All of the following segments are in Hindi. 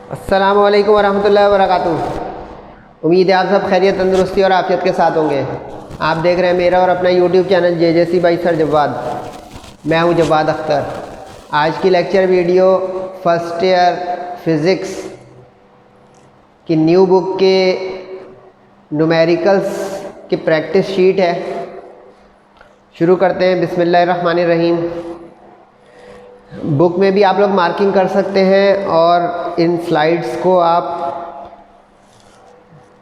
अस्सलामु अलैकुम वरहमतुल्लाहि वबरकातुहू। उम्मीद है आप सब खैरियत, तंदुरुस्ती और आफियत के साथ होंगे। आप देख रहे हैं मेरा और अपना YouTube channel जेजेसी by sir Jawad. मैं हूं जवाद अख्तर। आज की lecture video first year physics की न्यू बुक के न्यूमेरिकल्स की प्रैक्टिस शीट है। शुरू करते हैं। बिस्मिल्लाहिर्रहमानिर्रहीम। बुक में भी आप लोग मार्किंग कर सकते हैं और इन स्लाइड्स को आप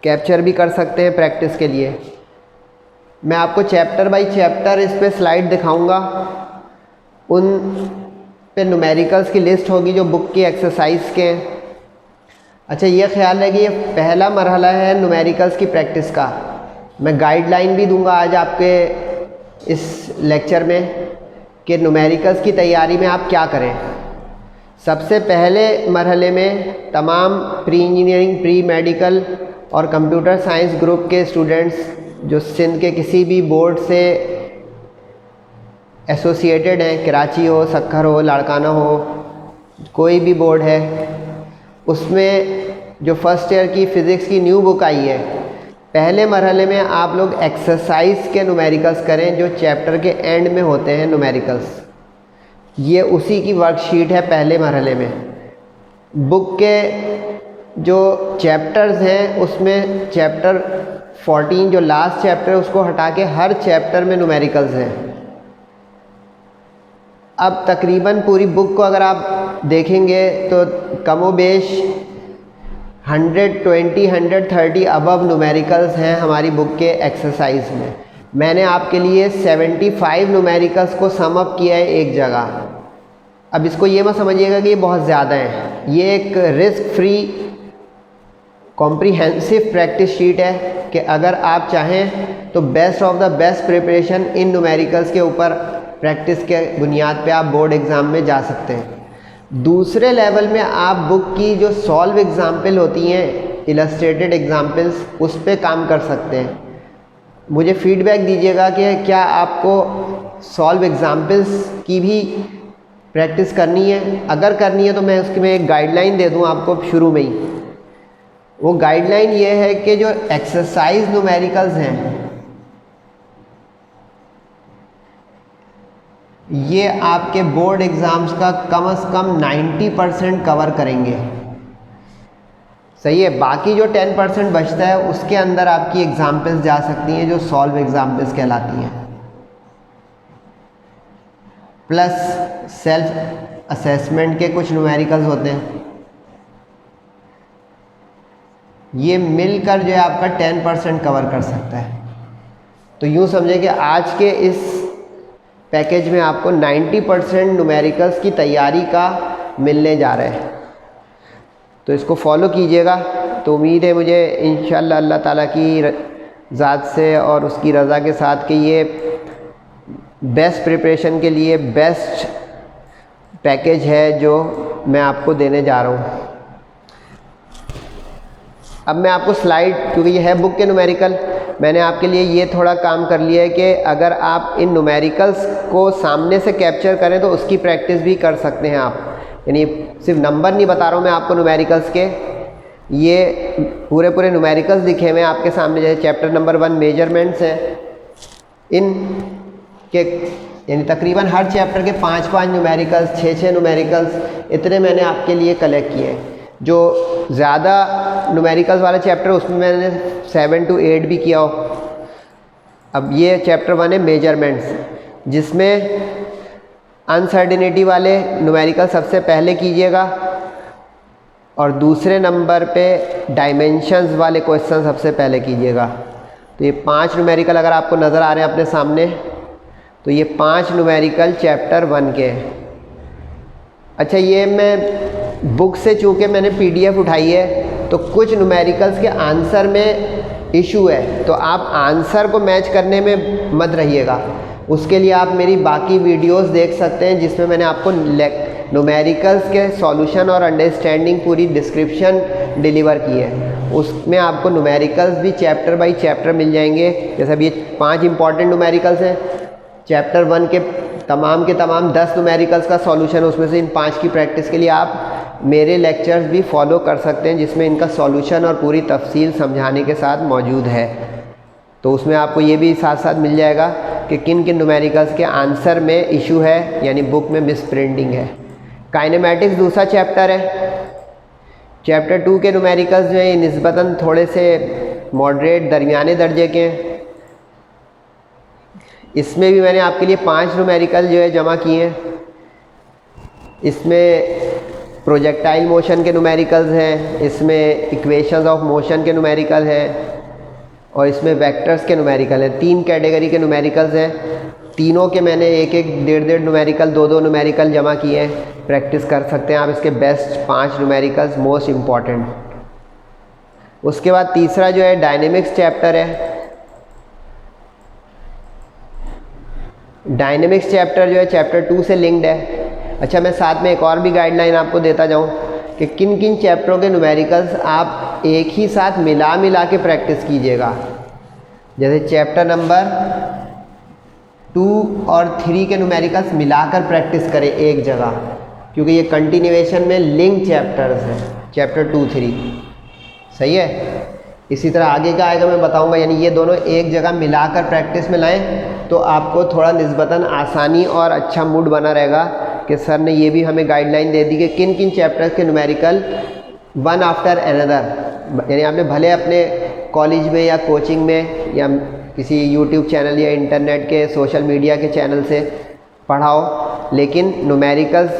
कैप्चर भी कर सकते हैं प्रैक्टिस के लिए। मैं आपको चैप्टर बाय चैप्टर इस पे स्लाइड दिखाऊंगा। उन पे न्यूमेरिकल्स की लिस्ट होगी जो बुक की एक्सरसाइज के हैं। अच्छा, ये ख्याल है कि ये पहला मरहला है न्यूमेरिकल्स की प्रैक्टिस का। मैं गाइडलाइन भी दूंगा आज आपके इस लेक्चर में कि न्यूमेरिकल्स की तैयारी में आप क्या करें। सबसे पहले मरहले में तमाम प्री इंजीनियरिंग, प्री मेडिकल और कंप्यूटर साइंस ग्रुप के स्टूडेंट्स जो सिंध के किसी भी बोर्ड से एसोसिएटेड हैं, कराची हो, सक्खर हो, लाड़काना हो, कोई भी बोर्ड है, उसमें जो फर्स्ट ईयर की फ़िज़िक्स की न्यू बुक आई है, पहले मरहले में आप लोग एक्सरसाइज के न्यूमेरिकल्स करें जो चैप्टर के एंड में होते हैं न्यूमेरिकल्स। ये उसी की वर्कशीट है पहले मरहले में। बुक के जो चैप्टर्स हैं उसमें चैप्टर 14 जो लास्ट चैप्टर है उसको हटा के हर चैप्टर में न्यूमेरिकल्स हैं। अब तकरीबन पूरी बुक को अगर आप देखेंगे तो कमोबेश 120-130 अबव न्यूमेरिकल्स हैं हमारी बुक के एक्सरसाइज में। मैंने आपके लिए 75 न्यूमेरिकल्स को सम अप किया है एक जगह। अब इसको ये मत समझिएगा कि ये बहुत ज़्यादा है। ये एक risk free comprehensive practice sheet है कि अगर आप चाहें तो best of the best preparation in numericals के ऊपर प्रैक्टिस के बुनियाद पे आप बोर्ड एग्ज़ाम में जा सकते हैं। दूसरे लेवल में आप बुक की जो सॉल्व एग्ज़ाम्पल होती हैं, इलस्ट्रेटेड एग्ज़ाम्पल्स, उस पे काम कर सकते हैं। मुझे फीडबैक दीजिएगा कि क्या आपको सॉल्व एग्ज़ाम्पल्स की भी प्रैक्टिस करनी है। अगर करनी है तो मैं उसकी एक गाइडलाइन दे दूं आपको शुरू में ही। वो गाइडलाइन ये है कि जो एक्सरसाइज न्यूमेरिकल्स हैं ये आपके बोर्ड एग्ज़ाम्स का कम से कम 90% कवर करेंगे। सही है। बाकी जो 10% बचता है उसके अंदर आपकी एग्ज़ाम्पल्स जा सकती हैं जो सॉल्व एग्ज़ाम्पल्स कहलाती हैं, प्लस सेल्फ असेसमेंट के कुछ न्यूमेरिकल्स होते हैं। ये मिलकर जो है आपका 10% कवर कर सकता है। तो यूँ समझें कि आज के इस पैकेज में आपको 90% न्यूमेरिकल्स की तैयारी का मिलने जा रहा है। तो इसको फॉलो कीजिएगा। तो उम्मीद है मुझे इंशाअल्लाह अल्लाह ताला की ज़ात से और उसकी रज़ा के साथ कि ये बेस्ट प्रिपरेशन के लिए बेस्ट पैकेज है जो मैं आपको देने जा रहा हूँ। अब मैं आपको स्लाइड, क्योंकि ये है बुक के न्यूमेरिकल, मैंने आपके लिए ये थोड़ा काम कर लिया है कि अगर आप इन न्यूमेरिकल्स को सामने से कैप्चर करें तो उसकी प्रैक्टिस भी कर सकते हैं आप। यानी सिर्फ नंबर नहीं बता रहा हूँ मैं आपको न्यूमेरिकल्स के, ये पूरे न्यूमेरिकल्स दिखे हुए हैं आपके सामने। जैसे चैप्टर नंबर 1 मेजरमेंट्स हैं, इन के यानी तकरीबन हर चैप्टर के 5-5 न्यूमेरिकल्स, 6-6 न्यूमेरिकल्स, इतने मैंने आपके लिए कलेक्ट किए हैं। जो ज़्यादा न्यूमेरिकल्स वाला चैप्टर उसमें मैंने 7 to 8 भी किया हो। अब ये चैप्टर 1 है मेजरमेंट्स, जिसमें अनसर्टेनिटी वाले न्यूमेरिकल सबसे पहले कीजिएगा और दूसरे नंबर पे डायमेंशंस वाले क्वेश्चन सबसे पहले कीजिएगा। तो ये 5 न्यूमेरिकल अगर आपको नज़र आ रहे हैं अपने सामने, तो ये 5 न्यूमेरिकल चैप्टर 1 के हैं। अच्छा, ये मैं बुक से चूँकि मैंने PDF उठाई है तो कुछ न्यूमेरिकल्स के आंसर में इशू है, तो आप आंसर को मैच करने में मत रहिएगा। उसके लिए आप मेरी बाकी वीडियोस देख सकते हैं जिसमें मैंने आपको न्यूमेरिकल्स के सॉल्यूशन और अंडरस्टैंडिंग पूरी डिस्क्रिप्शन डिलीवर की है। उसमें आपको न्यूमेरिकल्स भी चैप्टर बाय चैप्टर मिल जाएंगे। जैसे अब ये 5 इंपॉर्टेंट न्यूमेरिकल्स हैं, चैप्टर 1 के तमाम 10 न्यूमेरिकल्स का सॉल्यूशन, उसमें से इन 5 की प्रैक्टिस के लिए आप मेरे लेक्चर्स भी फॉलो कर सकते हैं जिसमें इनका सॉल्यूशन और पूरी तफसील समझाने के साथ मौजूद है। तो उसमें आपको ये भी साथ साथ मिल जाएगा कि किन किन न्यूमेरिकल्स के आंसर में इशू है, यानी बुक में मिस प्रिंटिंग है। काइनेमेटिक्स दूसरा चैप्टर है। चैप्टर 2 के न्यूमेरिकल्स जो है निस्बतन थोड़े से मॉडरेट दरमियाने दर्जे के हैं। इसमें भी मैंने आपके लिए 5 न्यूमेरिकल जो है जमा किए हैं। इसमें प्रोजेक्टाइल मोशन के न्यूमेरिकल्स हैं, इसमें इक्वेशंस ऑफ मोशन के न्यूमेरिकल हैं और इसमें वेक्टर्स के न्यूमेरिकल हैं। 3 कैटेगरी के न्यूमेरिकल्स हैं। तीनों के मैंने एक एक डेढ़ न्यूमेरिकल 2 न्यूमेरिकल जमा किए हैं। प्रैक्टिस कर सकते हैं आप इसके बेस्ट 5 न्यूमेरिकल्स मोस्ट इम्पॉर्टेंट। उसके बाद तीसरा जो है डायनेमिक्स चैप्टर है। डायनेमिक्स चैप्टर जो है चैप्टर 2 से लिंक्ड है। अच्छा, मैं साथ में एक और भी गाइडलाइन आपको देता जाऊं कि किन किन चैप्टरों के न्यूमेरिकल्स आप एक ही साथ मिला के प्रैक्टिस कीजिएगा। जैसे चैप्टर नंबर 2 और 3 के न्यूमेरिकल्स मिलाकर प्रैक्टिस करें एक जगह, क्योंकि ये कंटिन्यूएशन में लिंक चैप्टर्स हैं, चैप्टर 2, 3। सही है। इसी तरह आगे का आएगा मैं बताऊंगा, यानी ये दोनों एक जगह मिलाकर प्रैक्टिस में लाएं तो आपको थोड़ा निस्बतन आसानी और अच्छा मूड बना रहेगा कि सर ने ये भी हमें गाइडलाइन दे दी कि किन किन चैप्टर्स के न्यूमेरिकल वन आफ्टर अनदर, यानी आपने भले अपने कॉलेज में या कोचिंग में या किसी यूट्यूब चैनल या इंटरनेट के सोशल मीडिया के चैनल से पढ़ाओ, लेकिन न्यूमेरिकल्स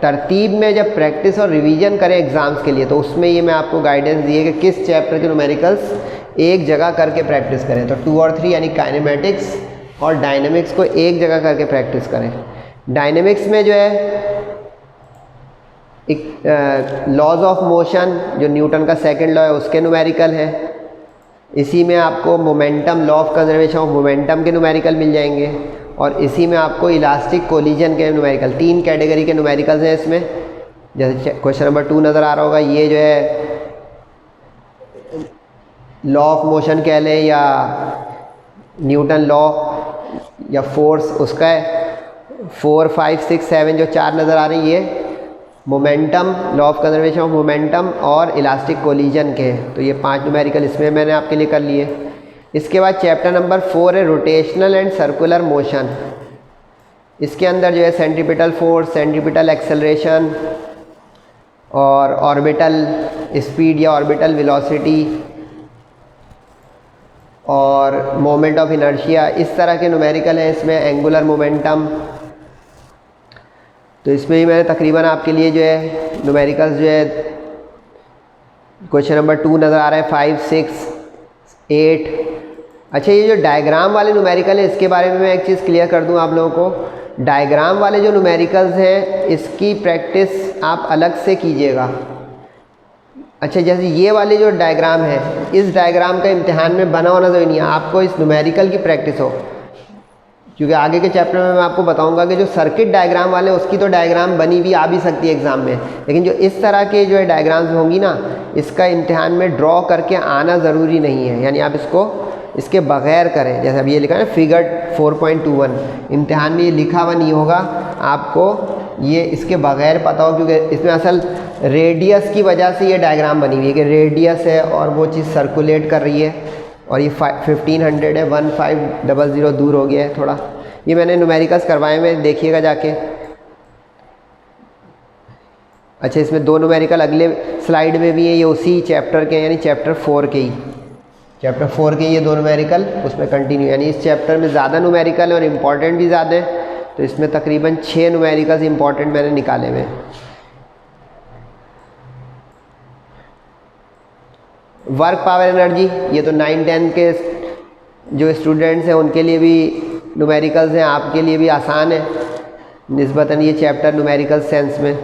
तरतीब में जब प्रैक्टिस और रिवीजन करें एग्ज़ाम्स के लिए, तो उसमें ये मैं आपको गाइडेंस दिए कि किस चैप्टर के न्यूमेरिकल्स एक जगह करके प्रैक्टिस करें। तो 2 और 3 यानी काइनेमेटिक्स और डायनेमिक्स को एक जगह करके प्रैक्टिस करें। डायनेमिक्स में जो है एक लॉज ऑफ मोशन, जो न्यूटन का सेकंड लॉ है, उसके न्यूमेरिकल है। इसी में आपको momentum, law of conservation of momentum के न्यूमेरिकल मिल जाएंगे और इसी में आपको इलास्टिक कोलिजन के न्यूमेरिकल, 3 कैटेगरी के न्यूमेरिकल्स हैं इसमें। जैसे क्वेश्चन नंबर 2 नज़र आ रहा होगा, ये जो है लॉ ऑफ मोशन कह लें या न्यूटन लॉ या फोर्स, उसका है 4, 5, 6, 7 जो 4 नज़र आ रही है, ये momentum, law of conservation of momentum और इलास्टिक कोलिजन के हैं। तो ये 5 न्यूमेरिकल इसमें मैंने आपके लिए कर लिए। इसके बाद चैप्टर नंबर 4 है रोटेशनल एंड सर्कुलर मोशन। इसके अंदर जो है सेंट्रीपिटल फोर्स, सेंट्रीपिटल एक्सेलरेशन और ऑर्बिटल स्पीड या ऑर्बिटल वेलोसिटी और मोमेंट ऑफ इनर्शिया, इस तरह के न्यूमेरिकल हैं इसमें। एंगुलर मोमेंटम, तो इसमें ही मैंने तकरीबन आपके लिए जो है न्यूमेरिकल्स जो है क्वेश्चन नंबर 2 नज़र आ रहा है, 5, 6, 8। अच्छा, ये जो डायग्राम वाले न्यूमेरिकल है इसके बारे में मैं एक चीज़ क्लियर कर दूं आप लोगों को। डायग्राम वाले जो न्यूमेरिकल्स हैं इसकी प्रैक्टिस आप अलग से कीजिएगा। अच्छा, जैसे ये वाले जो डायग्राम है, इस डायग्राम का इम्तिहान में बना होना ज़रूरी नहीं है, आपको इस न्यूमेरिकल की प्रैक्टिस हो, क्योंकि आगे के चैप्टर में मैं आपको बताऊंगा कि जो सर्किट डायग्राम वाले उसकी तो डायग्राम बनी भी आ भी सकती है एग्ज़ाम में, लेकिन जो इस तरह के जो है डायग्राम्स होंगी ना, इसका इम्तिहान में ड्रॉ करके आना ज़रूरी नहीं है, यानी आप इसको इसके बग़ैर करें। जैसे अब ये लिखा है ना फिगर 4.21, इम्तिहान में ये लिखा हुआ नहीं होगा, आपको ये इसके बग़ैर पता हो, क्योंकि इसमें असल रेडियस की वजह से ये डायग्राम बनी हुई है कि रेडियस है और वो चीज़ सर्कुलेट कर रही है और ये 1500 है, 1500 दूर हो गया है थोड़ा। ये मैंने न्यूमेरिकल्स करवाए में, देखिएगा जाके। अच्छा, इसमें 2 न्यूमेरिकल अगले स्लाइड में भी है, ये उसी चैप्टर के, यानी चैप्टर 4 के ही, चैप्टर 4 के ये 2 न्यूमेरिकल उसमें कंटिन्यू, यानी इस चैप्टर में ज़्यादा न्यूमेरिकल है और इम्पॉर्टेंट भी ज़्यादा है, तो इसमें तकरीबन 6 न्यूमेरिकल्स इंपॉर्टेंट मैंने निकाले हुए। वर्क पावर एनर्जी, ये तो 9-10 के जो स्टूडेंट्स हैं उनके लिए भी न्यूमेरिकल्स हैं, आपके लिए भी आसान है निस्बतन ये चैप्टर न्यूमेरिकल सेंस में।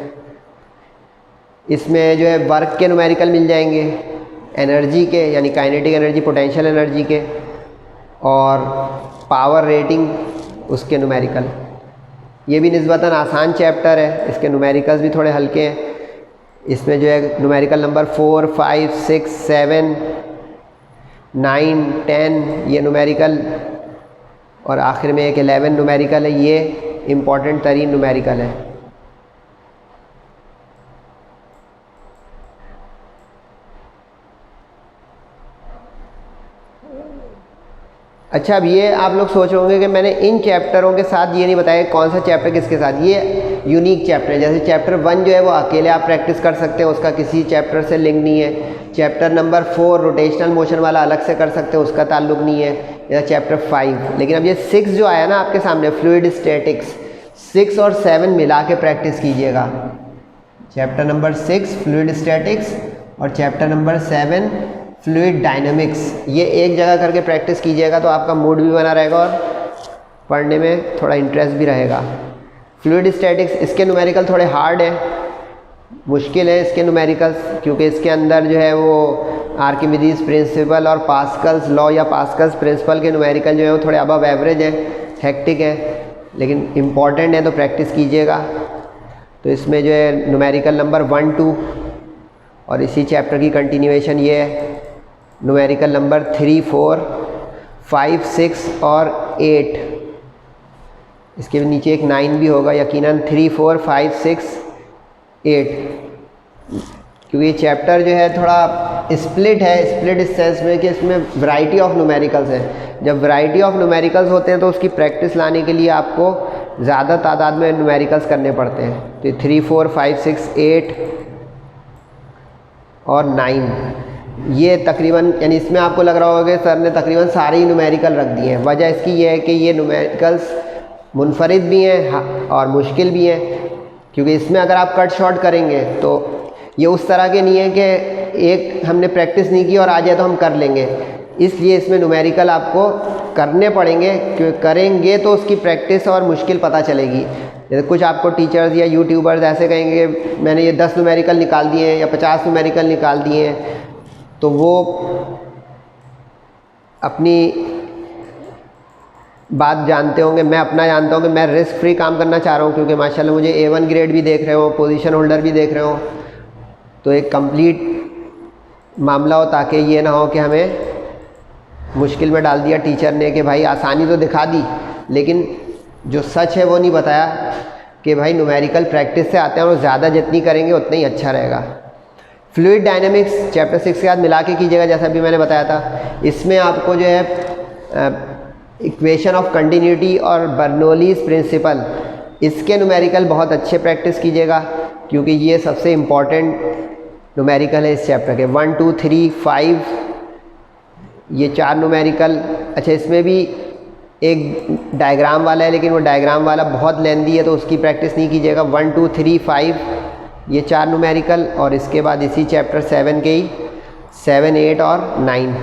इसमें जो है वर्क के न्यूमेरिकल मिल जाएंगे, एनर्जी के यानी काइनेटिक एनर्जी, पोटेंशियल एनर्जी के, और पावर रेटिंग उसके न्यूमेरिकल। ये भी निस्बतन आसान चैप्टर है, इसके न्यूमेरिकल्स भी थोड़े हल्के हैं। इसमें जो है न्यूमेरिकल नंबर 4, 5, 6, 7, 9, 10 ये न्यूमेरिकल, और आखिर में एक 11 न्यूमेरिकल है, ये इम्पॉर्टेंट तरीन न्यूमेरिकल है। अच्छा, अब ये आप लोग सोच रहे होंगे कि मैंने इन चैप्टरों के साथ ये नहीं बताया कौन सा चैप्टर किसके साथ। ये यूनिक चैप्टर है। जैसे चैप्टर 1 जो है वो अकेले आप प्रैक्टिस कर सकते हैं, उसका किसी चैप्टर से लिंक नहीं है। चैप्टर नंबर 4 रोटेशनल मोशन वाला अलग से कर सकते हैं, उसका ताल्लुक नहीं है। या चैप्टर 5। लेकिन अब ये 6 जो आया ना आपके सामने, फ्लूइड स्टैटिक्स, 6 और 7 मिला के प्रैक्टिस कीजिएगा। चैप्टर नंबर 6 फ्लूइड स्टैटिक्स और चैप्टर नंबर 7 फ्लूइड डायनामिक्स, ये एक जगह करके प्रैक्टिस कीजिएगा तो आपका मूड भी बना रहेगा और पढ़ने में थोड़ा इंटरेस्ट भी रहेगा। फ्लूइड स्टैटिक्स, इसके न्यूमेरिकल थोड़े हार्ड हैं, मुश्किल है इसके न्यूमेरिकल्स, क्योंकि इसके अंदर जो है वो आर्किमिडीज प्रिंसिपल और पास्कल्स लॉ या पास्कल्स प्रिंसिपल के न्यूमेरिकल जो है वो थोड़े अबव एवरेज हैं, हेक्टिक है, लेकिन इम्पॉर्टेंट है तो प्रैक्टिस कीजिएगा। तो इसमें जो है न्यूमेरिकल नंबर 1, 2 और इसी चैप्टर की कंटिन्यूएशन ये है। न्यूमेरिकल नंबर 3, 4, 5, 6 और 8, इसके नीचे एक 9 भी होगा यकीनन। 3, 4, 5, 6, 8, क्योंकि ये चैप्टर जो है थोड़ा स्प्लिट है, स्प्लिट इस सेंस में कि इसमें वैरायटी ऑफ न्यूमेरिकल्स हैं। जब वैरायटी ऑफ न्यूमेरिकल्स होते हैं तो उसकी प्रैक्टिस लाने के लिए आपको ज़्यादा तादाद में न्यूमेरिकल्स करने पड़ते हैं। तो 3, 4, 5, 6, 8 और 9, ये तकरीबन, यानी इसमें आपको लग रहा होगा कि सर ने तकरीबन सारे ही न्यूमेरिकल रख दिए हैं। वजह इसकी ये है कि ये न्यूमेरिकल्स मुनफरिद भी हैं और मुश्किल भी हैं, क्योंकि इसमें अगर आप कट शॉर्ट करेंगे तो ये उस तरह के नहीं है कि एक हमने प्रैक्टिस नहीं की और आ जाए तो हम कर लेंगे। इसलिए इसमें न्यूमेरिकल आपको करने पड़ेंगे, क्योंकि करेंगे तो उसकी प्रैक्टिस और मुश्किल पता चलेगी। जैसे कुछ आपको टीचर्स या यूट्यूबर्स ऐसे कहेंगे कि मैंने ये 10 न्यूमेरिकल निकाल दिए हैं या 50 न्यूमेरिकल निकाल दिए हैं, तो वो अपनी बात जानते होंगे, मैं अपना जानता हूँ कि मैं रिस्क फ्री काम करना चाह रहा हूँ, क्योंकि माशाल्लाह मुझे A1 ग्रेड भी देख रहे हो, पोजीशन होल्डर भी देख रहे हो, तो एक कंप्लीट मामला हो, ताकि ये ना हो कि हमें मुश्किल में डाल दिया टीचर ने कि भाई आसानी तो दिखा दी लेकिन जो सच है वो नहीं बताया कि भाई न्यूमेरिकल प्रैक्टिस से आते हैं और ज़्यादा जितनी करेंगे उतना ही अच्छा रहेगा। फ्लूइड डायनामिक्स चैप्टर 6 के साथ मिला के कीजिएगा, जैसा भी मैंने बताया था। इसमें आपको जो है इक्वेशन ऑफ कंटिन्यूटी और बर्नौलीज प्रिंसिपल, इसके न्यूमेरिकल बहुत अच्छे प्रैक्टिस कीजिएगा, क्योंकि ये सबसे इम्पॉर्टेंट न्यूमेरिकल है इस चैप्टर के। 1, 2, 3, 5, ये 4 न्यूमेरिकल। अच्छा, इसमें भी एक डायग्राम वाला है, लेकिन वो डायग्राम वाला बहुत लेंदी है तो उसकी प्रैक्टिस नहीं कीजिएगा। 1, 2, 3, 5 ये 4 न्यूमेरिकल, और इसके बाद इसी चैप्टर 7 के ही 7, 8 और 9।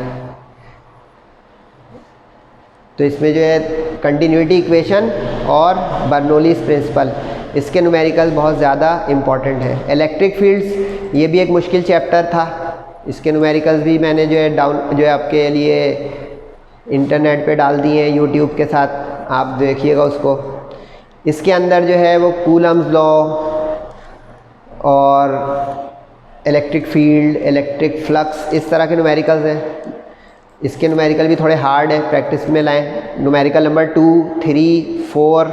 तो इसमें जो है कंटिन्यूटी इक्वेशन और बर्नौलीज प्रिंसिपल, इसके न्यूमेरिकल बहुत ज़्यादा इम्पॉर्टेंट है। इलेक्ट्रिक फील्ड्स, ये भी एक मुश्किल चैप्टर था, इसके न्यूमेरिकल्स भी मैंने जो है आपके लिए इंटरनेट पे डाल दिए हैं यूट्यूब के साथ, आप देखिएगा उसको। इसके अंदर जो है वो कूलम्स लॉ और इलेक्ट्रिक फील्ड, इलेक्ट्रिक फ्लक्स, इस तरह के न्यूमेरिकल्स हैं। इसके न्यूमेरिकल भी थोड़े हार्ड है, प्रैक्टिस में लाएं। न्यूमेरिकल नंबर 2, 3, 4,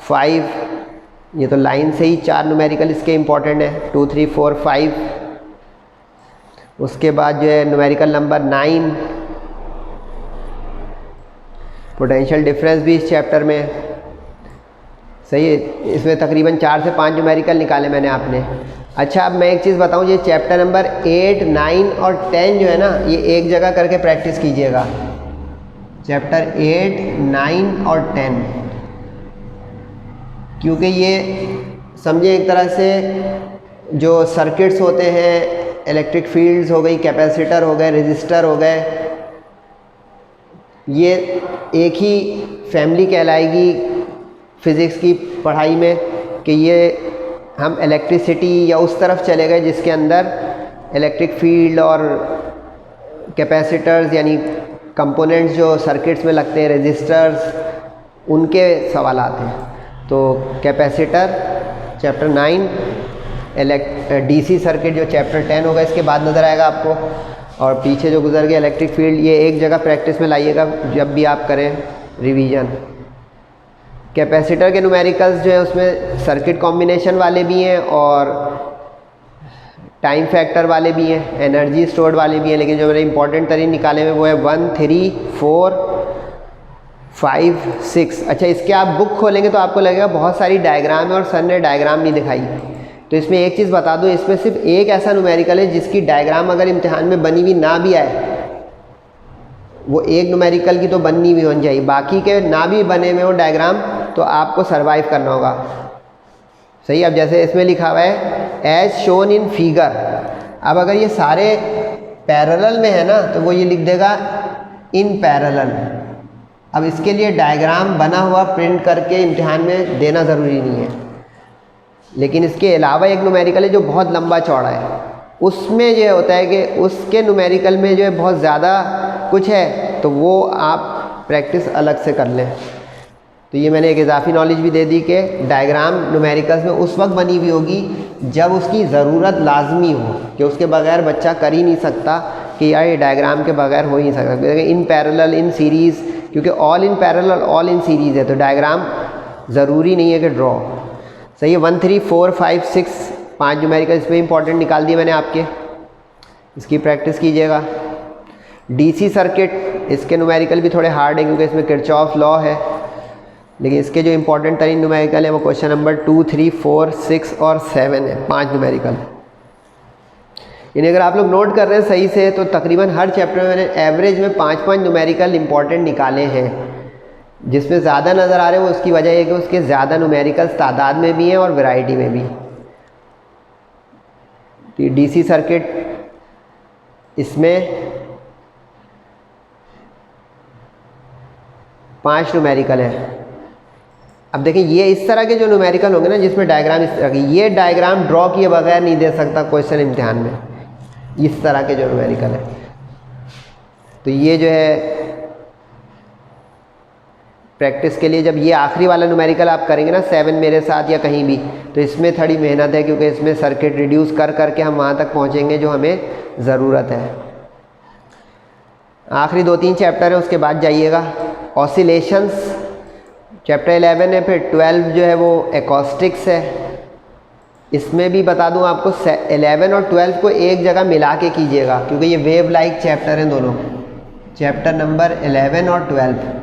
5, ये तो लाइन से ही 4 न्यूमेरिकल इसके इम्पॉर्टेंट है, 2, 3, 4, 5। उसके बाद जो है न्यूमेरिकल नंबर 9, पोटेंशियल डिफरेंस भी इस चैप्टर में है। सही है, इसमें तकरीबन 4 से 5 न्यूमेरिकल निकाले मैंने आपने। अच्छा, अब मैं एक चीज़ बताऊं, ये चैप्टर नंबर 8, 9 और 10 जो है ना, ये एक जगह करके प्रैक्टिस कीजिएगा। चैप्टर 8, 9 और 10, क्योंकि ये समझे एक तरह से जो सर्किट्स होते हैं, इलेक्ट्रिक फील्ड्स हो गई, कैपेसिटर हो गए, रेजिस्टर हो गए, ये एक ही फैमिली कहलाएगी फ़िज़िक्स की पढ़ाई में, कि ये हम इलेक्ट्रिसिटी या उस तरफ चले गए जिसके अंदर इलेक्ट्रिक फील्ड और कैपेसिटर्स यानी कंपोनेंट्स जो सर्किट्स में लगते हैं, रेजिस्टर्स, उनके सवाल आते हैं। तो कैपेसिटर चैप्टर 9, डीसी सर्किट जो चैप्टर 10 होगा इसके बाद नज़र आएगा आपको, और पीछे जो गुजर गया इलेक्ट्रिक फील्ड, ये एक जगह प्रैक्टिस में लाइएगा जब भी आप करें रिवीजन। कैपेसिटर के न्यूमेरिकल्स जो है उसमें सर्किट कॉम्बिनेशन वाले भी हैं और टाइम फैक्टर वाले भी हैं, एनर्जी स्टोर्ड वाले भी हैं, लेकिन जो मैंने इंपॉर्टेंट तरीन निकाले हुए वो है 1, 3, 4, 5, 6। अच्छा, इसके आप बुक खोलेंगे तो आपको लगेगा बहुत सारी डायग्राम है और सर ने डायग्राम नहीं दिखाई। तो इसमें एक चीज़ बता दूं, इसमें सिर्फ एक ऐसा न्यूमेरिकल है जिसकी डायग्राम अगर इम्तिहान में बनी हुई ना भी आए, वो एक न्यूमेरिकल की तो बननी भी होनी चाहिए, बाकी के ना भी बने हुए हो डायग्राम तो आपको सरवाइव करना होगा। सही। अब जैसे इसमें लिखा हुआ है एज शोन इन फिगर। अब अगर ये सारे पैरेलल में है ना तो वो ये लिख देगा इन पैरेलल। अब इसके लिए डायग्राम बना हुआ प्रिंट करके इम्तिहान में देना ज़रूरी नहीं है, लेकिन इसके अलावा एक न्यूमेरिकल है जो बहुत लंबा चौड़ा है, उसमें जो होता है कि उसके न्यूमेरिकल में जो है बहुत ज़्यादा कुछ है तो वो आप प्रैक्टिस अलग से कर लें। तो ये मैंने एक इजाफी नॉलेज भी दे दी कि डायग्राम न्यूमेरिकल्स में उस वक्त बनी हुई होगी जब उसकी ज़रूरत लाजमी हो, कि उसके बगैर बच्चा कर ही नहीं सकता कि यार ये डायग्राम के बगैर हो ही नहीं सकता। इन पैरेलल, इन सीरीज़, क्योंकि all in parallel all in series है तो डायग्राम ज़रूरी नहीं है कि ड्रॉ। सही है। 1, 3, 4, 5, 6 5 न्यूमेरिकल इसमें इंपॉर्टेंट निकाल दिए मैंने आपके, इसकी प्रैक्टिस कीजिएगा। डीसी सर्किट, इसके न्यूमेरिकल भी थोड़े हार्ड है क्योंकि इसमें किरचॉफ लॉ है, लेकिन इसके जो इंपॉर्टेंट तरीन न्यूमेरिकल है वो क्वेश्चन नंबर 2, 3, 4, 6 और 7 है। 5 न्यूमेरिकल। इन्हें अगर आप लोग नोट कर रहे हैं सही से तो तकरीबन हर चैप्टर में मैंने एवरेज में 5-5 न्यूमेरिकल इंपॉर्टेंट निकाले हैं। जिसमें ज़्यादा नज़र आ रहे हैं वो उसकी वजह है कि उसके ज़्यादा न्यूमेरिकल्स तादाद में भी हैं और वैरायटी में भी। तो डीसी सर्किट, इसमें 5 न्यूमेरिकल है। अब देखिए ये इस तरह के जो न्यूमेरिकल होंगे ना जिसमें डायग्राम इस तरह की, ये डायग्राम ड्रॉ किए बगैर नहीं दे सकता क्वेश्चन इम्तिहान में, इस तरह के जो न्यूमेरिकल है। तो ये जो है प्रैक्टिस के लिए, जब ये आखिरी वाला न्यूमेरिकल आप करेंगे ना 7 मेरे साथ या कहीं भी, तो इसमें थोड़ी मेहनत है क्योंकि इसमें सर्किट रिड्यूस कर करके हम वहाँ तक पहुँचेंगे जो हमें ज़रूरत है। आखिरी 2-3 चैप्टर है, उसके बाद जाइएगा। ऑसिलेशंस चैप्टर 11 है, फिर 12 जो है वो एकॉस्टिक्स है। इसमें भी बता दूं आपको 11 और 12 को एक जगह मिला के कीजिएगा क्योंकि ये वेव लाइक चैप्टर हैं दोनों। चैप्टर नंबर 11 और 12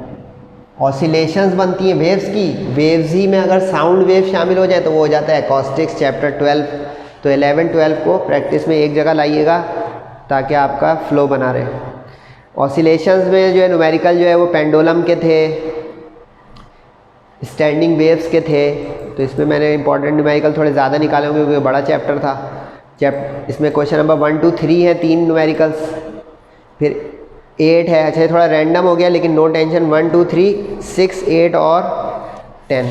ऑसिलेशंस बनती हैं वेव्स की, वेव्स ही में अगर साउंड वेव शामिल हो जाए तो वो हो जाता है एकॉस्टिक्स चैप्टर 12। तो 11-12 को प्रैक्टिस में एक जगह लाइएगा ताकि आपका फ्लो बना रहे। ऑसिलेशंस में जो है न्यूमेरिकल जो है वो पेंडुलम के थे, स्टैंडिंग वेव्स के थे। तो इसमें मैंने इंपॉर्टेंट न्यूमेरिकल थोड़े ज़्यादा निकाले होंगे क्योंकि बड़ा चैप्टर था। इसमें क्वेश्चन नंबर 1, 2, 3 है 3 न्यूमेरिकल्स, फिर 8 है। अच्छा थोड़ा रैंडम हो गया लेकिन नो टेंशन। 1, 2, 3, 6, 8 और 10।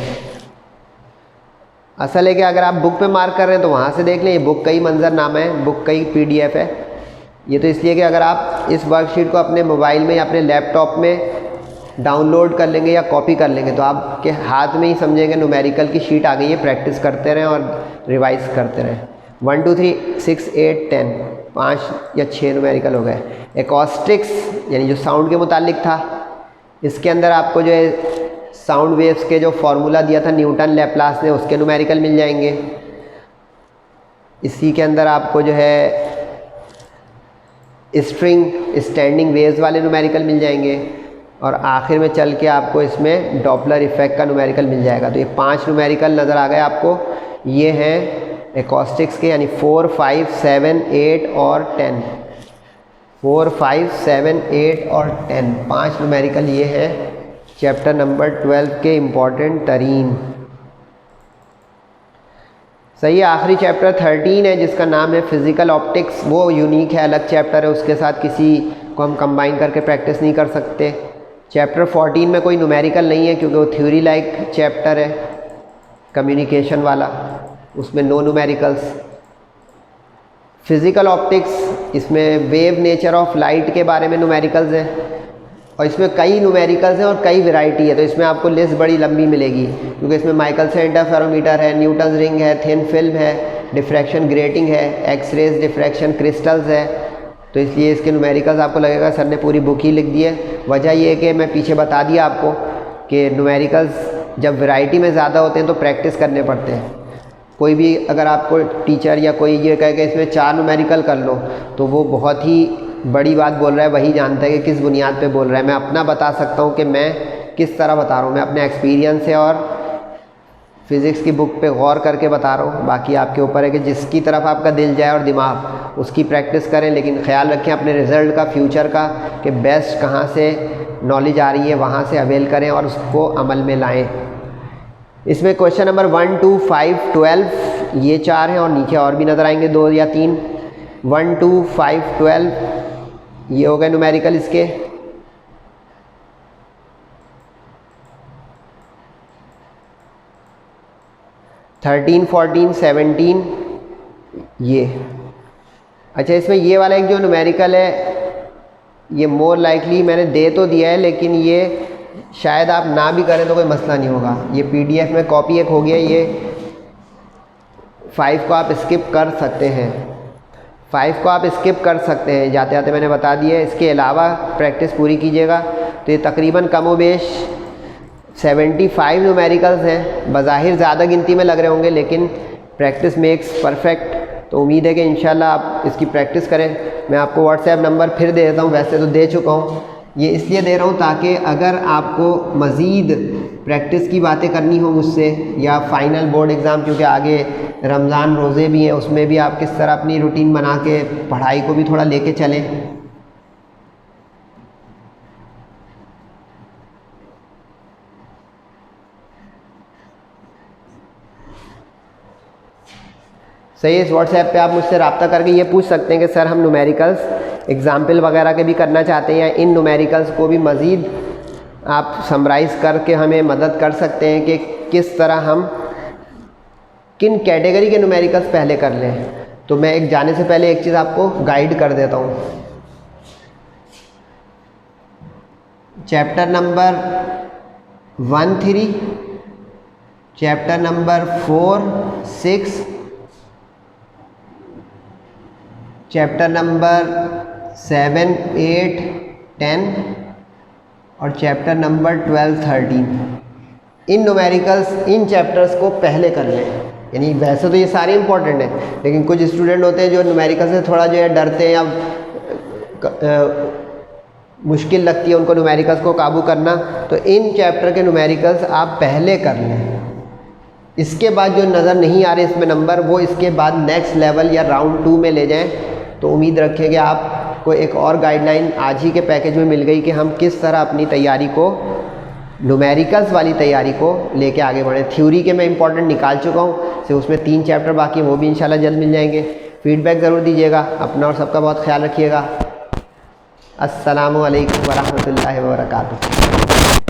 असल है कि अगर आप बुक पे मार्क कर रहे हैं तो वहाँ से देख लें, ये बुक का ही मंजरनामा है, बुक का ही PDF है। ये तो इसलिए कि अगर आप इस वर्कशीट को अपने मोबाइल में या अपने लैपटॉप में डाउनलोड कर लेंगे या कॉपी कर लेंगे तो आपके हाथ में ही समझेंगे न्यूमेरिकल की शीट आ गई है। प्रैक्टिस करते रहें और रिवाइज करते रहें। 1, 2, 3, 6, 8, 10 5 या 6 न्यूमेरिकल हो गए। एकॉस्टिक्स यानी जो साउंड के मुतालिक था, इसके अंदर आपको जो है साउंड वेव्स के जो फार्मूला दिया था न्यूटन लैप्लास ने, उसके न्यूमेरिकल मिल जाएंगे। इसी के अंदर आपको जो है स्ट्रिंग स्टैंडिंग वेव्स वाले न्यूमेरिकल मिल जाएंगे और आखिर में चल के आपको इसमें डॉपलर इफेक्ट का न्यूमेरिकल मिल जाएगा। तो ये 5 न्यूमेरिकल नज़र आ गए आपको। ये हैं एकॉस्टिक्स के, यानी 4, 5, 7, 8 और 10। 4, 5, 7, 8 और 10 5 न्यूमेरिकल ये हैं चैप्टर नंबर 12 के इम्पॉर्टेंट तरीन। सही है। आखिरी चैप्टर 13 है जिसका नाम है फिज़िकल ऑप्टिक्स। वो यूनिक है, अलग चैप्टर है, उसके साथ किसी को हम कंबाइन करके प्रैक्टिस नहीं कर सकते। चैप्टर 14 में कोई न्यूमेरिकल नहीं है क्योंकि वो थ्योरी लाइक चैप्टर है, कम्युनिकेशन वाला, उसमें नो न्यूमेरिकल्स। फिज़िकल ऑप्टिक्स, इसमें वेव नेचर ऑफ लाइट के बारे में न्यूमेरिकल्स हैं और इसमें कई न्यूमेरिकल्स हैं और कई वैरायटी है। तो इसमें आपको लिस्ट बड़ी लंबी मिलेगी क्योंकि इसमें माइकल्स इंटरफेरोमीटर है, न्यूटन्स रिंग है, थिन फिल्म है, डिफ्रैक्शन ग्रेटिंग है, एक्स-रेज डिफ्रैक्शन क्रिस्टल्स है। तो इसलिए इसके न्यूमेरिकल्स आपको लगेगा सर ने पूरी बुक ही लिख दी है। वजह ये है कि मैं पीछे बता दिया आपको कि न्यूमेरिकल्स जब वैरायटी में ज़्यादा होते हैं तो प्रैक्टिस करने पड़ते हैं। कोई भी अगर आपको टीचर या कोई ये कहे कि इसमें 4 न्यूमेरिकल कर लो तो वो बहुत ही बड़ी बात बोल रहा है, वही जानता है कि किस बुनियाद पे बोल रहा है। मैं अपना बता सकता हूँ कि मैं किस तरह बता रहा हूँ, मैं अपने एक्सपीरियंस से और फिज़िक्स की बुक पे गौर करके बता रहा हूँ। बाकी आपके ऊपर है कि जिसकी तरफ आपका दिल जाए और दिमाग, उसकी प्रैक्टिस करें, लेकिन ख्याल रखें अपने रिज़ल्ट का, फ्यूचर का, कि बेस्ट कहाँ से नॉलेज आ रही है वहाँ से अवेल करें और उसको अमल में लाएं। इसमें क्वेश्चन नंबर 1, 2, 5, 12 ये 4 हैं और नीचे और भी नज़र आएंगे 2 या 3। 1, 2, 5, 12 ये हो गए न्यूमेरिकल इसके। थर्टीन, 14, 17 ये। अच्छा, इसमें ये वाला एक जो न्यूमेरिकल है ये मोर लाइकली मैंने दे तो दिया है, लेकिन ये शायद आप ना भी करें तो कोई मसला नहीं होगा। ये PDF में कॉपी एक हो गया, ये 5 को आप स्किप कर सकते हैं, 5 को आप स्किप कर सकते हैं, जाते जाते मैंने बता दिया है। इसके अलावा प्रैक्टिस पूरी कीजिएगा तो ये तकरीबन कम व बेश 75 न्यूमेरिकल्स हैं। बज़ाहिर ज़्यादा गिनती में लग रहे होंगे, लेकिन प्रैक्टिस मेक्स परफेक्ट। तो उम्मीद है कि इंशाल्लाह आप इसकी प्रैक्टिस करें। मैं आपको व्हाट्सएप नंबर फिर दे देता हूँ, वैसे तो दे चुका हूँ, ये इसलिए दे रहा हूँ ताकि अगर आपको मज़ीद प्रैक्टिस की बातें करनी हो मुझसे, या फ़ाइनल बोर्ड एग्ज़ाम, क्योंकि आगे रमज़ान रोज़े भी हैं, उसमें भी आप किस तरह अपनी रूटीन बना के पढ़ाई को भी थोड़ा लेके चलें। सही है। इस व्हाट्सएप पे आप मुझसे रब्ता करके ये पूछ सकते हैं कि सर हम न्यूमेरिकल्स एग्ज़ाम्पल वगैरह के भी करना चाहते हैं, या इन न्यूमेरिकल्स को भी मज़ीद आप समराइज़ करके हमें मदद कर सकते हैं कि किस तरह हम किन कैटेगरी के न्यूमेरिकल्स पहले कर लें। तो मैं एक जाने से पहले एक चीज़ आपको गाइड कर देता हूँ। Chapter number 1, 3, chapter number 4, 6, chapter number 7, 8, 10 और चैप्टर नंबर 12, 13। इन न्यूमेरिकल्स, इन चैप्टर्स को पहले कर लें। यानी वैसे तो ये सारे इंपॉर्टेंट हैं, लेकिन कुछ स्टूडेंट होते हैं जो न्यूमेरिकल से थोड़ा जो है डरते हैं, या मुश्किल लगती है उनको न्यूमेरिकल्स को काबू करना। तो इन चैप्टर के न्यूमेरिकल्स आप पहले कर लें। इसके बाद जो नज़र नहीं आ रहे इसमें नंबर, वो इसके बाद नेक्स्ट लेवल या राउंड 2 में ले जाएं। तो उम्मीद रखें कि आपको एक और गाइडलाइन आज ही के पैकेज में मिल गई कि हम किस तरह अपनी तैयारी को, न्यूमेरिकल्स वाली तैयारी को लेके आगे बढ़ें। थ्योरी के मैं इंपॉर्टेंट निकाल चुका हूँ, सिर्फ उसमें 3 चैप्टर बाकी हैं, वो भी इंशाल्लाह जल्द मिल जाएंगे। फीडबैक ज़रूर दीजिएगा, अपना और सबका बहुत ख्याल रखिएगा। अस्सलामु अलैकुम वरहमतुल्लाहि वबरकातुहू।